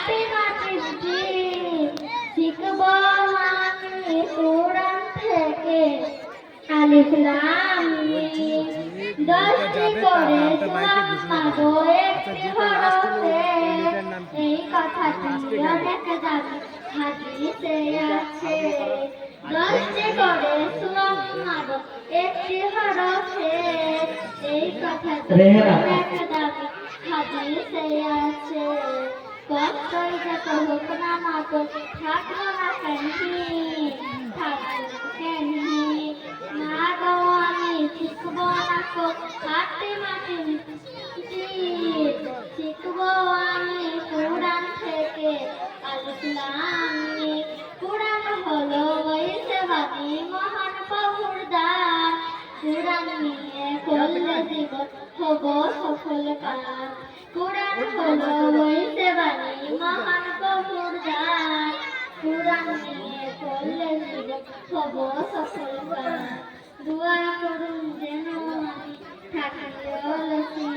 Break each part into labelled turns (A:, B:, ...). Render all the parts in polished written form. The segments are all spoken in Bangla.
A: ফাতিমা চিঠি শিখব আমি কোরআন থেকে আলিফ লাম মিম দশটি করে মুহাম্মদ একটি হরফে এই কথাটি অনেক দাবি হাদিসে আছে দশটি করে মুহাম্মদ একটি হরফে এই কথাটি অনেক দাবি হাদিসে আছে কষ্টই যত হোক না মত থাকবো না কেনহি থাকবো কেনহি মা গো আমি শিখবো না কো ফাতিমা চিঠি শিখবো আমি কোরআন থেকে আলিফ লাম মিম কোরআন হলো ওই সেবানি মহান প্রভুর দান কোরআন নিয়ে করলে জীবন হবো সফল কাজ কোরআন হলো ওই সেবানি মহান প্রভুর দান কোরআন নিয়ে করলে জীবন হবো সফল কাজ দোয়া করুন যেন আমি থাকি অলসি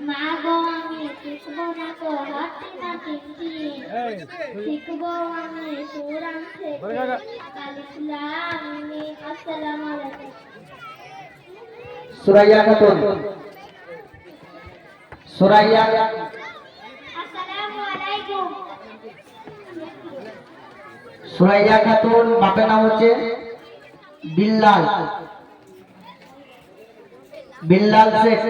A: মা গো আমি শিখবো না তো ফাতিমা চিঠি শিখবো আমি কোরআন থেকে আলিফ লাম মিম আসসালামু আলাইকুম
B: সুরাইয়া খাতুন সুরাইয়া
A: আসসালামু আলাইকুম
B: সুরাইয়া খাতুন বাপের নাম হচ্ছে বিল্লাল বিল্লাল শেখ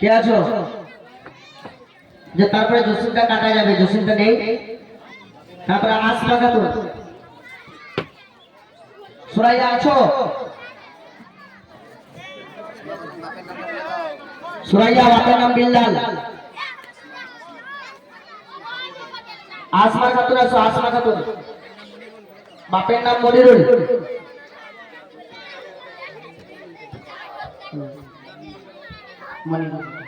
B: কে আছো যে তারপরে জসিমটা কাটা যাবে জসিমটা নেই তারপরে আসমা খাতুন সুরাইয়া আছো সুরাইয়া বাপের নাম বিল্লাল আসমা খাতুন আছো আসমা খাতুন বাপের নাম মনিরুল মনিরুল